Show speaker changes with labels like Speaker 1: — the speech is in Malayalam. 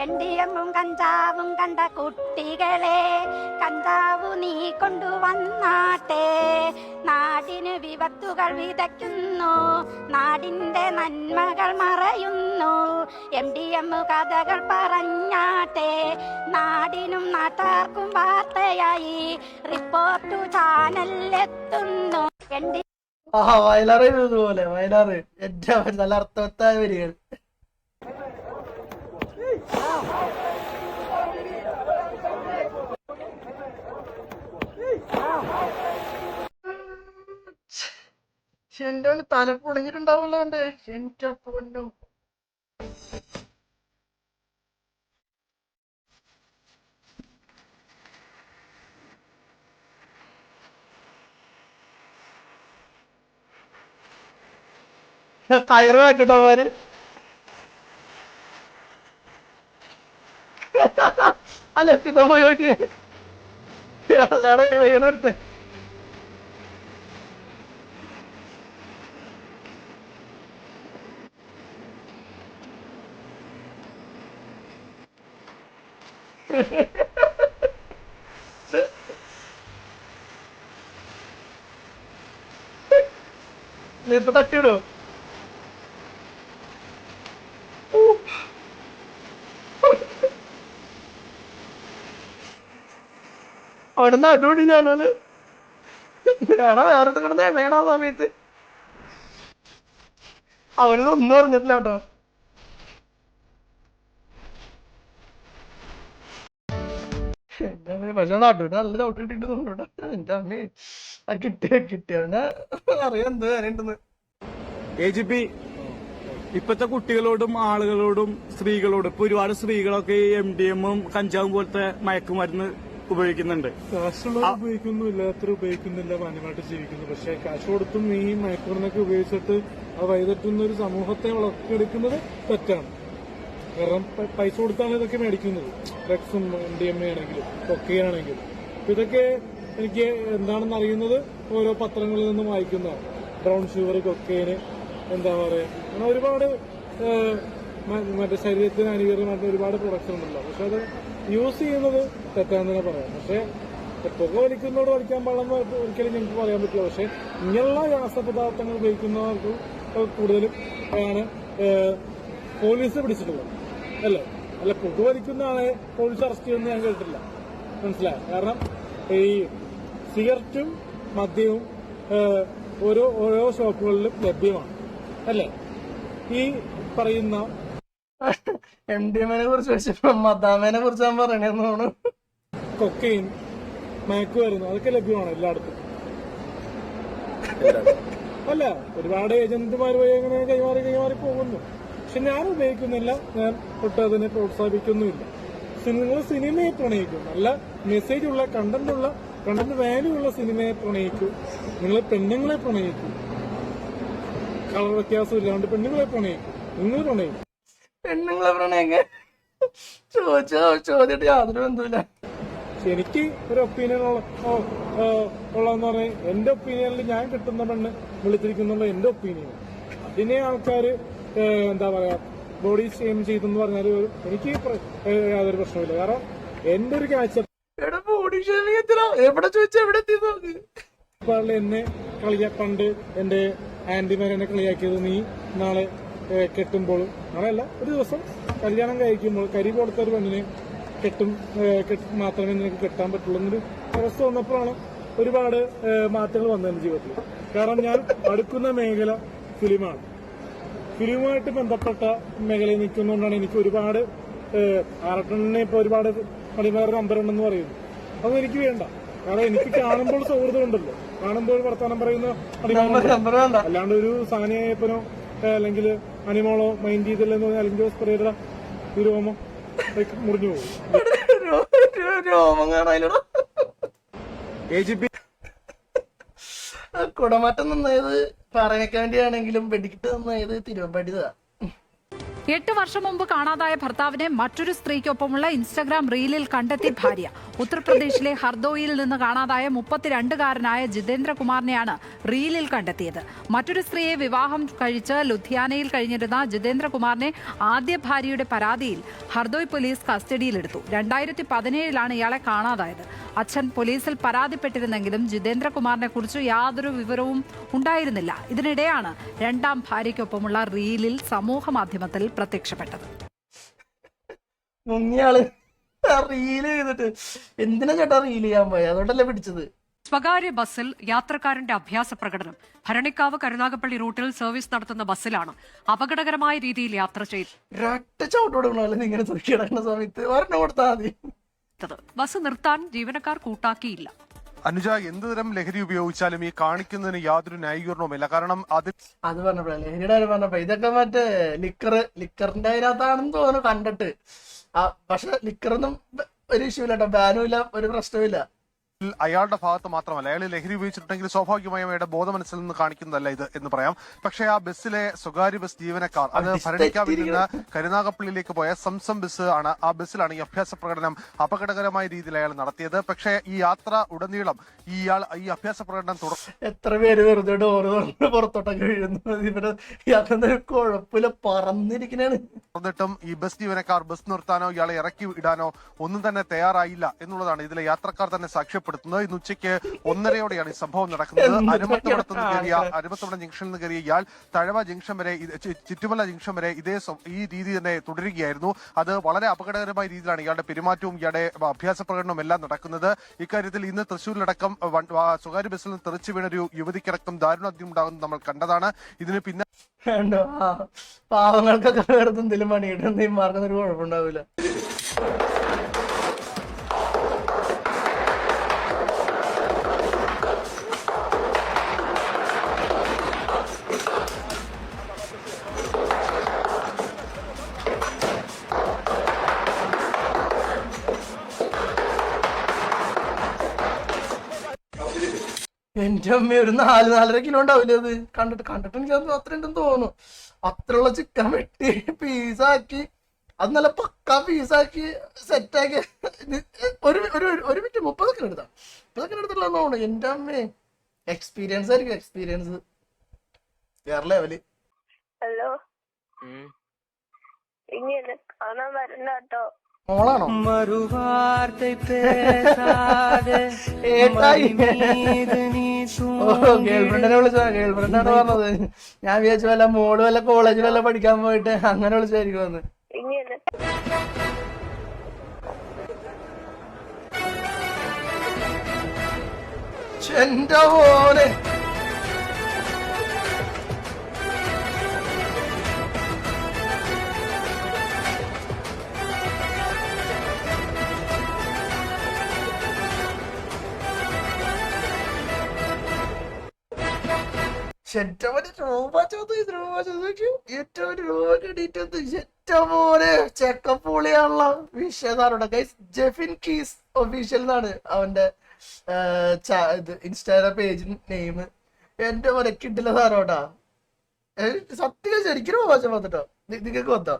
Speaker 1: എൻഡിഎമ്മും കഞ്ചാവും കണ്ട കുട്ടികളെ കഞ്ചാവു നീ കൊണ്ടുവന്നാട്ടെ. നാടിന് വിപത്തുകൾ വിതയ്ക്കുന്നു, നാടിന്റെ നന്മകൾ മറയുന്നു. MDM കഥകൾ പറഞ്ഞാട്ടെ, നാടിനും നാട്ടാർക്കും വാർത്തയായി റിപ്പോർട്ടു ചാനലിലെത്തുന്നു.
Speaker 2: വയലാറ് ഇതുപോലെ വയലാറ് ഏറ്റവും നല്ല അർത്ഥവത്തായ വരികൾ. എന്റെ തല പൊളിഞ്ഞിട്ടുണ്ടാവുമല്ലോ എന്റെ പൊന്നും. കയറ് മാറ്റിട്ടോ അവര്. അല്ല പോയി നോക്കി വീണെടുത്ത് ഇപ്പൊ തട്ടിയിടോ? അവിടെ നടുപടി ഞാനത് വേണം വേറെ കിടന്ന് വേണ സമയത്ത് അവനൊന്നും അറിഞ്ഞിട്ടില്ല കേട്ടോ. പക്ഷെ നാട്ടൂര് നല്ല ചവിട്ട് കിട്ടിട്ട് തോന്നുന്നുണ്ട്. എന്റെ അമ്മ കിട്ടിയവനെ അറിയാം എന്ത് കാര്യണ്ടെന്ന്.
Speaker 3: AGP ഇപ്പത്തെ കുട്ടികളോടും ആളുകളോടും സ്ത്രീകളോടും ഇപ്പൊ ഒരുപാട് സ്ത്രീകളൊക്കെ ഈ MDM-ഉം കഞ്ചാവും പോലത്തെ മയക്കുമരുന്ന് ഉപയോഗിക്കുന്നുണ്ട്.
Speaker 4: കാശുള്ളവർ ഉപയോഗിക്കുന്നു, ഇല്ലാത്തവർ ഉപയോഗിക്കുന്നില്ല, മാന്യമായിട്ട് ജീവിക്കുന്നു. പക്ഷെ കാശ് കൊടുത്തും ഈ മയക്കുമരുന്നൊക്കെ ഉപയോഗിച്ചിട്ട് അത് വഴിതെറ്റുന്ന ഒരു സമൂഹത്തെ വളർത്തിയെടുക്കുന്നത് തെറ്റാണ്. കാരണം പൈസ കൊടുത്താണ് ഇതൊക്കെ മേടിക്കുന്നത്. ഡ്രഗ്സും MDMA ആണെങ്കിലും കൊക്കൈൻ ആണെങ്കിലും ഇതൊക്കെ എനിക്ക് എന്താണെന്ന് അറിയുന്നത് ഓരോ പത്രങ്ങളിൽ നിന്നും വായിക്കുന്നതാണ്. ബ്രൗൺ ഷുഗർ, കൊക്കൈന്, എന്താ പറയാ, അങ്ങനെ ഒരുപാട് മറ്റേ ശരീരത്തിന് ഹാനികരമായിട്ട് ഒരുപാട് പ്രൊഡക്ട്സ് ഉണ്ടല്ലോ. പക്ഷെ അത് യൂസ് ചെയ്യുന്നത് തെറ്റാന്ന് തന്നെ പറയാം. പക്ഷെ പുക വലിക്കുന്നതോട് വലിക്കാൻ പാടെന്ന് ഒരിക്കലും ഞങ്ങൾക്ക് പറയാൻ പറ്റില്ല. പക്ഷെ ഇങ്ങനെയുള്ള രാസപദാർത്ഥങ്ങൾ ഉപയോഗിക്കുന്നവർക്ക് കൂടുതലും ആണ് പോലീസ് പിടിച്ചിട്ടുള്ളത് അല്ലേ. അല്ല, പുക വലിക്കുന്ന ആളെ പോലീസ് അറസ്റ്റ് ചെയ്യുമെന്ന് ഞാൻ കേട്ടിട്ടില്ല. മനസ്സിലായോ? കാരണം ഈ സിഗരറ്റും മദ്യവും ഓരോ ഷോപ്പുകളിലും ലഭ്യമാണ് അല്ലേ. ഈ പറയുന്ന
Speaker 2: MDM-നെ കുറിച്ച് വെച്ചപ്പോ മദാമേനെ കുറിച്ച് ഞാൻ പറയണെന്ന് തോന്നുന്നു.
Speaker 4: കൊക്കൈൻ, മയക്കുമരുന്ന് അതൊക്കെ ലഭ്യമാണ് എല്ലായിടത്തും അല്ല. ഒരുപാട് ഏജന്റുമാർ പോയി അങ്ങനെ കൈമാറി പോകുന്നു. പക്ഷെ ഞാൻ ഉപയോഗിക്കുന്നില്ല, ഞാൻ ഒട്ടും അതിനെ പ്രോത്സാഹിപ്പിക്കുന്നുമില്ല. നിങ്ങൾ സിനിമയെ പ്രണയിക്കും, നല്ല മെസ്സേജ് ഉള്ള കണ്ടന്റ് വാല്യൂ ഉള്ള സിനിമയെ പ്രണയിക്കൂ. നിങ്ങൾ പെണ്ണുങ്ങളെ പ്രണയിക്കൂ, കളർ വ്യത്യാസം ഇല്ലാണ്ട് പെണ്ണുങ്ങളെ പ്രണയിക്കും. നിങ്ങൾ പ്രണയിക്കും.
Speaker 2: പെണ്ണുങ്ങളെ പ്രണയം ചോദിച്ചിട്ട് യാതൊരു ബന്ധമില്ല.
Speaker 4: എനിക്ക് ഒരു ഒപ്പീനിയൻ ഉള്ളതെന്ന് പറഞ്ഞാൽ എന്റെ ഒപ്പീനിയനിൽ ഞാൻ കിട്ടുന്ന പെണ്ണ് വിളിച്ചിരിക്കുന്നുള്ള എന്റെ ഒപ്പീനിയൻ. അതിനെ ആൾക്കാര് എന്താ പറയാ ബോഡി ഷെയിം ചെയ്തെന്ന് പറഞ്ഞാൽ എനിക്ക് യാതൊരു പ്രശ്നമില്ല. കാരണം എന്റെ ഒരു കാഴ്ച
Speaker 2: ബോഡി ഷെയിമിങ് എവിടെ ചോദിച്ചാ എവിടെ എത്തി നോക്ക്.
Speaker 4: എന്നെ പണ്ട് എന്റെ ആന്റിമാരെന്നെ കളിയാക്കിയത് നീ നാളെ കെട്ടുമ്പോൾ, നാളെയല്ല ഒരു ദിവസം കല്യാണം കഴിക്കുമ്പോൾ കരി കൊടുത്ത ഒരു പെണ്ണിനെ മാത്രമേ നിനക്ക് കെട്ടാൻ പറ്റുള്ളൂ എന്നൊരു അവസ്ഥ വന്നപ്പോഴാണ് ഒരുപാട് മാറ്റങ്ങൾ വന്നത് എന്റെ ജീവിതത്തിൽ. കാരണം ഞാൻ അടുക്കുന്ന മേഖല ഫിലിമാണ്. ഫിലിമുമായിട്ട് ബന്ധപ്പെട്ട മേഖലയിൽ നിൽക്കുന്നതുകൊണ്ടാണ് എനിക്ക് ഒരുപാട് ആറട്ടണിനെ ഇപ്പൊ ഒരുപാട് പടിമാരുടെ നമ്പറുണ്ടെന്ന് പറയുന്നു. അതൊന്നും എനിക്ക് വേണ്ട. കാരണം എനിക്ക് കാണുമ്പോൾ സൗഹൃദം ഉണ്ടല്ലോ, കാണുമ്പോൾ വർത്താനം പറയുന്ന അല്ലാണ്ട് ഒരു സാനിയപ്പനോ അല്ലെങ്കിൽ അനിമോളോ മൈൻഡ് ചെയ്തില്ലെന്ന് പറഞ്ഞാൽ അലിൻ ജോസ് പെരേര ഈ രോമം മുറിഞ്ഞു പോകും.
Speaker 3: AGP
Speaker 2: കുടമാറ്റം നന്നായത് പാറമേക്കാൻ വേണ്ടിയാണെങ്കിലും വെടിക്കിട്ട് നന്നായത് തിരുവമ്പാടിതാ.
Speaker 5: 8 വർഷം മുമ്പ് കാണാതായ ഭർത്താവിനെ മറ്റൊരു സ്ത്രീക്കൊപ്പമുള്ള ഇൻസ്റ്റഗ്രാം റീലിൽ കണ്ടെത്തി ഭാര്യ. ഉത്തർപ്രദേശിലെ ഹർദോയിൽ നിന്ന് കാണാതായ 32-കാരനായ ജിതേന്ദ്രകുമാറിനെയാണ് റീലിൽ കണ്ടെത്തിയത്. മറ്റൊരു സ്ത്രീയെ വിവാഹം കഴിച്ച് ലുധിയാനയിൽ കഴിഞ്ഞിരുന്ന ജിതേന്ദ്രകുമാറിനെ ആദ്യ ഭാര്യയുടെ പരാതിയിൽ ഹർദോയ് പോലീസ് കസ്റ്റഡിയിലെടുത്തു. 2017-ലാണ് ഇയാളെ കാണാതായത്. അച്ഛൻ പോലീസിൽ പരാതിപ്പെട്ടിരുന്നെങ്കിലും ജിതേന്ദ്രകുമാറിനെ കുറിച്ച് യാതൊരു വിവരവും ഉണ്ടായിരുന്നില്ല. ഇതിനിടെയാണ് രണ്ടാം ഭാര്യയ്ക്കൊപ്പമുള്ള റീലിൽ സമൂഹ മാധ്യമത്തിൽ പ്രത്യക്ഷപ്പെട്ടത്.
Speaker 2: മുങ്ങിയാള് റീല് ചെയ്തിട്ട് എന്തിനാ ചേട്ടാ റീൽ ചെയ്യാൻ പോയി? അതുകൊണ്ടല്ലേ പിടിച്ചത്.
Speaker 6: സ്വകാര്യ ബസ്സിൽ യാത്രക്കാരന്റെ അഭ്യാസ പ്രകടനം. ഭരണിക്കാവ് കരുനാഗപ്പള്ളി റൂട്ടിൽ സർവീസ് നടത്തുന്ന ബസ്സിലാണ് അപകടകരമായ രീതിയിൽ യാത്ര
Speaker 2: ഒരൊറ്റ ചവിട്ട് കൊടുക്കണമല്ലോ ഇങ്ങനെ തുറക്കി കിടക്കുന്ന സമയത്ത് ഒരെണ്ണം കൊടുത്താൽ മതി.
Speaker 6: ബസ് നിർത്താൻ ജീവനക്കാർ കൂട്ടാക്കിയില്ല.
Speaker 7: അനുജ, എന്തുതരം ലഹരി ഉപയോഗിച്ചാലും ഈ കാണിക്കുന്നതിന് യാതൊരു ന്യായീകരണവുമില്ല. കാരണം അത്
Speaker 2: പറഞ്ഞപ്പോഴേ ലഹരിയുടെ കാര്യം പറഞ്ഞപ്പോ ഇതൊക്കെ മറ്റേ ലിക്കറിന്റെ അതിനകത്താണെന്ന് തോന്നുന്നു കണ്ടിട്ട്. പക്ഷെ ലിക്കറൊന്നും ഒരു ഇഷ്യൂ ഇല്ല കേട്ടോ, ബാനും ഇല്ല, ഒരു പ്രശ്നവും ഇല്ല.
Speaker 7: അയാളുടെ ഭാഗത്ത് മാത്രമല്ല, അയാൾ ലഹരി ഉപയോഗിച്ചിട്ടുണ്ടെങ്കിൽ സ്വാഭാവികമായും അയാളുടെ ബോധമനസ്സിൽ നിന്ന് കാണിക്കുന്നതല്ല ഇത് എന്ന് പറയാം. പക്ഷേ ആ ബസ്സിലെ സ്വകാര്യ ബസ് ജീവനക്കാർ, അത് ഭരണിക്കാവിൽ നിന്ന് കരുനാഗപ്പള്ളിയിലേക്ക് പോയ സംസം ബസ് ആണ്. ആ ബസ്സിലാണ് ഈ അഭ്യാസ പ്രകടനം അപകടകരമായ രീതിയിൽ അയാൾ നടത്തിയത്. പക്ഷേ ഈ യാത്ര ഉടനീളം ഈ അഭ്യാസ പ്രകടനം
Speaker 2: എത്ര പേര് വെറുതെ ഡോറ് പുറത്തോട്ടൊക്കെ വീഴുന്നു. ഇവിടെ ഇയാൾക്കൊന്നും കുഴപ്പമില്ല, പറന്നിരിക്കണാണ്.
Speaker 7: എന്നിട്ടും ഈ ബസ് ജീവനക്കാർ ബസ് നിർത്താനോ ഇയാളെ ഇറക്കി ഇടാനോ ഒന്നും തന്നെ തയ്യാറായില്ല എന്നുള്ളതാണ് ഇതിലെ യാത്രക്കാർ തന്നെ സാക്ഷ്യപ്പെടുത്തുന്നത്. ഇന്ന് ഉച്ചയ്ക്ക് 1:30-യോടെയാണ് ഈ സംഭവം നടക്കുന്നത്. അരുമത്തവടം ജംഗ്ഷനിൽ നിന്ന് കയറിയ ഇയാൾ തഴവ ജംഗ്ഷൻ വരെ, ചുറ്റുമല ജംഗ്ഷൻ വരെ ഈ രീതി തന്നെ തുടരുകയായിരുന്നു. അത് വളരെ അപകടകരമായ രീതിയിലാണ് ഇയാളുടെ പെരുമാറ്റവും ഇയാളുടെ അഭ്യാസ പ്രകടനവും എല്ലാം നടക്കുന്നത്. ഇക്കാര്യത്തിൽ ഇന്ന് തൃശ്ശൂരിലടക്കം സ്വകാര്യ ബസ്സിൽ നിന്ന് തെറിച്ചു വീണ ഒരു യുവതിക്കടക്കം ദാരുണാന്ത്യം ഉണ്ടാകുന്നത് നമ്മൾ കണ്ടതാണ്. ഇതിന് പിന്നെ
Speaker 2: പാവങ്ങൾക്കൊക്കെ വേറെ എന്തെങ്കിലും പണിയിട്ട് മാർക്കുന്നൊരു കുഴപ്പമുണ്ടാവില്ല. എന്റെ അമ്മ ഒരു 4-4.5 കിലോ ഉണ്ടാവില്ല അത്. കണ്ടിട്ട് എനിക്ക് അത്ര ഉണ്ടെന്ന് തോന്നുന്നു. അത്രയുള്ള ചിക്കൻ വെട്ടി പീസാക്കി, അത് നല്ല പക്ക പീസാക്കി സെറ്റാക്കി ഒരു മിനിറ്റ് 30 സെക്കൻഡ് എടുത്താ 30 സെക്കൻഡ് എടുത്തില്ല തോന്നുന്നു. എന്റെ അമ്മേ എക്സ്പീരിയൻസ് ആയിരിക്കും, എക്സ്പീരിയൻസ് വേറെ ലെവല്.
Speaker 8: ഹലോ, ഇങ്ങനെ കാണാൻ വരണ്ട കേട്ടോ.
Speaker 2: മോളാണോ? ഗേൾഫ്രണ്ടിനെ വിളിച്ചതാ, ഗേൾഫ്രണ്ടാണ് പറഞ്ഞത്. ഞാൻ വിചാരിച്ചു വല്ല മോള് വല്ല കോളേജിൽ വല്ല പഠിക്കാൻ പോയിട്ട് അങ്ങനെ വിളിച്ചായിരിക്കും വന്ന്.
Speaker 8: ഇങ്ങനെ
Speaker 2: എന്റെ മോനെ ചെക്കപ്പൂളിയാണല്ലോ വിഷയതാറുണ്ട്. ജെഫിൻ കീസ് ഒഫീഷ്യൽ എന്നാണ് അവന്റെ ഇൻസ്റ്റാഗ്രാം പേജ് നെയിം. എന്റെ പോലെ കിട്ടില്ല സാറോട്ടാ, സത്യം ശരിക്കും മോശം വന്നിട്ടോ. നിങ്ങൾക്ക് വന്നോ?